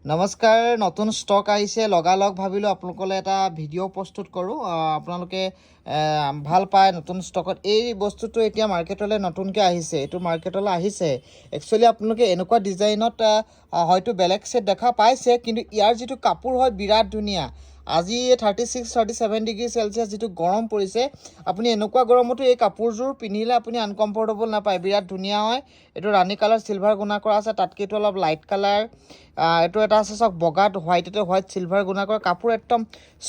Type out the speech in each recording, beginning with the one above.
নমস্কাৰ নতুন ষ্টক আহিছে লগালগ ভাবিলোঁ আপোনালোকলৈ এটা ভিডিঅ' প্ৰস্তুত কৰোঁ আপোনালোকে ভাল পায় নতুন ষ্টকত এই বস্তুটো এতিয়া মাৰ্কেটলৈ নতুনকৈ আহিছে এইটো মাৰ্কেটলৈ আহিছে একচুৱেলি আপোনালোকে এনেকুৱা ডিজাইনত হয়তো বেলেগ সেট দেখা পাইছে কিন্তু ইয়াৰ যিটো কাপোৰ হয় বিৰাট ধুনীয়া আজি 36-37 ডিগ্ৰী সেলচিয়াছ যিটো গৰম পৰিছে আপুনি এনেকুৱা গৰমতো এই কাপোৰযোৰ পিন্ধিলে আপুনি আনকমফৰ্টেবল নাপায় বিৰাট ধুনীয়া হয় এইটো ৰাণী কালাৰ সিলভাৰ গুণা কৰা আছে তাতকেটো অলপ লাইট কালাৰ এইটো এটা আছে সব বগাত হোৱাইটতে হোৱাইট সিলভাৰ গুণা কৰা কাপোৰ একদম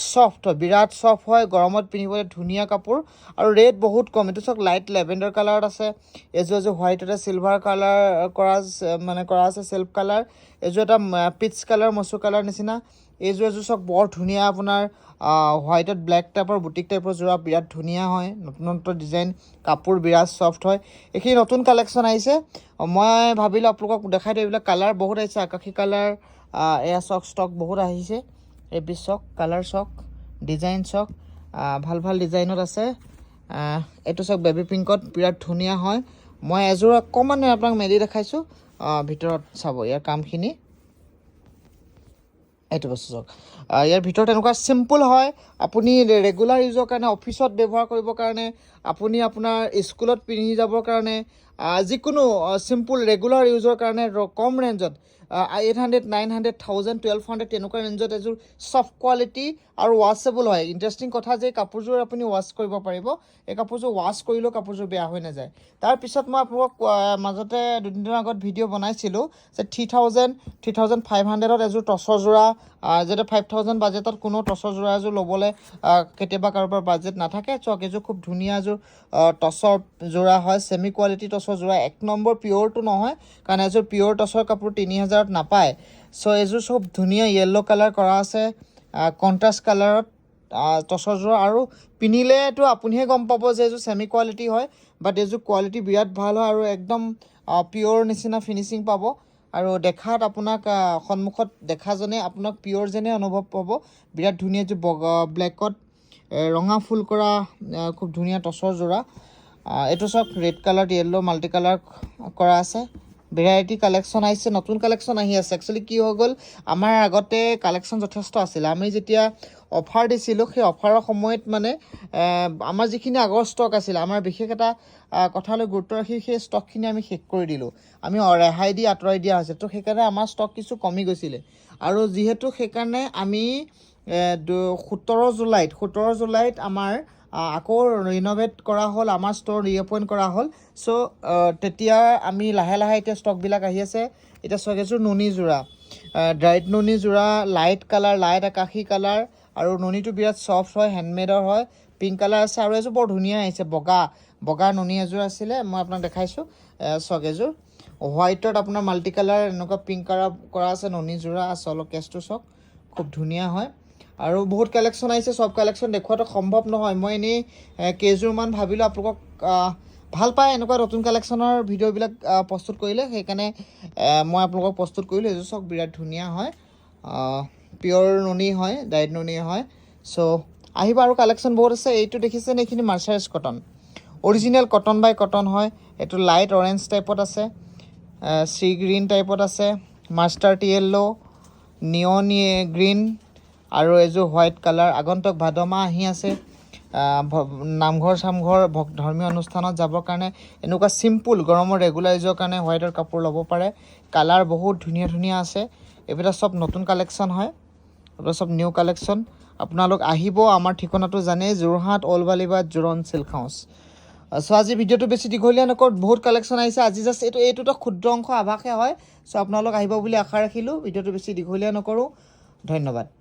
সফট হয় বিৰাট সফট হয় গৰমত পিন্ধিবলৈ ধুনীয়া কাপোৰ আৰু ৰেট বহুত কম এইটো সব লাইট লেভেণ্ডাৰ কালাৰত আছে এযোৰ হোৱাইটতে সিলভাৰ কালাৰ কৰা আছে সেলফ কালাৰ এযোৰ এটা পিচ কালাৰ মচু কালাৰ নিচিনা এযোৰ সব বৰ ধুনীয়া আপোনাৰ হোৱাইটত ব্লেক টাইপৰ বুটিক টাইপৰ যোৰা বিৰাট ধুনীয়া হয় নতুন নতুন ডিজাইন কাপোৰ বিৰাট সফট হয় এইখিনি নতুন কালেকশ্যন আহিছে মই ভাবিলোঁ আপোনালোকক দেখাই দিওঁ এইবিলাক কালাৰ বহুত আহিছে আকাশী কালাৰ এয়া ষ্টক বহুত আহিছে এই পিচ চক কালাৰ চক ডিজাইন চক ভাল ভাল ডিজাইনত আছে এইটো চক বেবী পিংকত বিৰাট ধুনীয়া হয় মই এযোৰ অকণমান আপোনাক মেলি দেখাইছোঁ ভিতৰত চাব ইয়াৰ কামখিনি এইটো বস্তু চাওক ইয়াৰ ভিতৰত এনেকুৱা চিম্পল হয় আপুনি ৰেগুলাৰ ইউজৰ কাৰণে অফিচত ব্যৱহাৰ কৰিবৰ কাৰণে আপুনি আপোনাৰ স্কুলত পিন্ধি যাবৰ কাৰণে যিকোনো চিম্পল ৰেগুলাৰ ইউজৰ কাৰণে কম ৰেঞ্জত 800, 900, 1000, 1200 তেনেকুৱা ৰেঞ্জত এযোৰ সফ্ট কোৱালিটি আৰু ৱাছেবল হয় ইণ্টাৰেষ্টিং কথা যে কাপোৰযোৰ আপুনি ৱাছ কৰিব পাৰিব এই কাপোৰযোৰ ৱাছ কৰিলেও কাপোৰযোৰ বেয়া হৈ নাযায় তাৰপিছত মই আপোনালোকক মাজতে দুদিনৰ আগত ভিডিঅ' বনাইছিলোঁ যে 3500ত এযোৰ টচৰ যোৰা যাতে 5000 বাজেটত কোনো টচৰ যোৰা এযোৰ ল'বলৈ কেতিয়াবা কাৰোবাৰ বাজেট নাথাকে চক এযোৰ খুব ধুনীয়া এযোৰ টচৰ যোৰা হয় ছেমি কোৱালিটি টচৰ যোৰা এক নম্বৰ পিয়ৰটো নহয় কাৰণ এযোৰ পিয়ৰ টচৰ কাপোৰ 3000ত নাপায় চ' এযোৰ খুব ধুনীয়া য়েল্ল' কালাৰ কৰা আছে কণ্ট্ৰাষ্ট কালাৰত টচৰ যোৰা আৰু পিন্ধিলেতো আপুনিহে গম পাব যে এযোৰ ছেমি কোৱালিটি হয় বাট এযোৰ কোৱালিটি বিৰাট ভাল হয় আৰু একদম পিয়ৰ নিচিনা ফিনিচিং পাব আৰু দেখাত আপোনাক সন্মুখত দেখাজনে আপোনাক পিয়ৰ যেনে অনুভৱ পাব বিৰাট ধুনীয়া এযোৰ ব্লেকত ৰঙা ফুল কৰা খুব ধুনীয়া টচৰ যোৰা এইটো চব red colour yellow' multi colour কৰা আছে ভেৰাইটি কালেকশ্যন আহিছে নতুন কালেকশ্যন আহি আছে একচুৱেলি কি হৈ গ'ল আমাৰ আগতে কালেকশ্যন যথেষ্ট আছিলে আমি যেতিয়া অফাৰ দিছিলোঁ সেই অফাৰৰ সময়ত মানে আমাৰ যিখিনি আগৰ ষ্টক আছিলে আমাৰ বিশেষ এটা কথালৈ গুৰুত্ব ৰাখি সেই ষ্টকখিনি আমি শেষ কৰি দিলোঁ আমি ৰেহাই দি আঁতৰাই দিয়া হৈছে তো সেইকাৰণে আমাৰ ষ্টক কিছু কমি গৈছিলে আৰু যিহেতু সেইকাৰণে আমি 17 জুলাইত আমাৰ আকৌ ৰিন'ভেট কৰা হ'ল আমাৰ ষ্ট'ৰ ৰিঅ'পেন কৰা হ'ল চ' তেতিয়া আমি লাহে লাহে এতিয়া ষ্টকবিলাক আহি আছে এতিয়া চক এযোৰ নুনি যোৰা ড্ৰাইড নুনি যোৰা লাইট কালাৰ লাইট আকাশী কালাৰ আৰু নুনিটো বিৰাট চফ্ট হয় হেণ্ডমেডৰ হয় পিংক কালাৰ আছে আৰু এযোৰ বৰ ধুনীয়া আহিছে বগা নুনি এযোৰ আছিলে মই আপোনাক দেখাইছোঁ চক এযোৰ হোৱাইটত আপোনাৰ মাল্টি কালাৰ এনেকুৱা পিংক কালাৰ কৰা আছে নুনি যোৰা আছে অলপ কেছটো চক খুব ধুনীয়া হয় আৰু বহুত কালেকশ্যন আহিছে সব কালেকশ্যন দেখুৱাটো সম্ভৱ নহয় মই এনেই কেইযোৰমান ভাবিলোঁ আপোনালোকক ভাল পায় এনেকুৱা নতুন কালেকশ্যনৰ ভিডিঅ'বিলাক প্ৰস্তুত কৰিলে সেইকাৰণে মই আপোনালোকক প্ৰস্তুত কৰিলোঁ এযোৰ চক বিৰাট ধুনীয়া হয় পিয়ৰ নুনি হয় ডাইড নুনি হয় চ' আহিব আৰু কালেকশ্যন বহুত আছে এইটো দেখিছেনে এইখিনি মাৰ্চাৰাইজ কটন অৰিজিনেল কটন বাই কটন হয় এইটো লাইট অৰেঞ্জ টাইপত আছে চি গ্ৰীণ টাইপত আছে মাষ্টাৰ্ড য়েল্ল' নিয়ন গ্ৰীণ আৰু এযোৰ হোৱাইট কালাৰ আগন্তুক ভাদ মাহ আহি আছে নামঘৰ চামঘৰ ধৰ্মীয় অনুষ্ঠানত যাবৰ কাৰণে এনেকুৱা চিম্পুল গৰমৰ ৰেগুলাৰ ইউজৰ কাৰণে হোৱাইটৰ কাপোৰ ল'ব পাৰে কালাৰ বহুত ধুনীয়া ধুনীয়া আছে এইবিলাক চব নতুন কালেকশ্যন হয় এইবিলাক চব নিউ কালেকশ্যন আপোনালোক আহিব আমাৰ ঠিকনাটো জানেই যোৰহাট অলবালিবাট জোৰণ চিল্ক হাউচ চ' আজি ভিডিঅ'টো বেছি দীঘলীয়া নকৰোঁ বহুত কালেকশ্যন আহিছে আজি জাষ্ট এইটোতো ক্ষুদ্ৰ অংশ আভাসে হয় চ' আপোনালোক আহিব বুলি আশা ৰাখিলোঁ ভিডিঅ'টো বেছি দীঘলীয়া নকৰোঁ ধন্যবাদ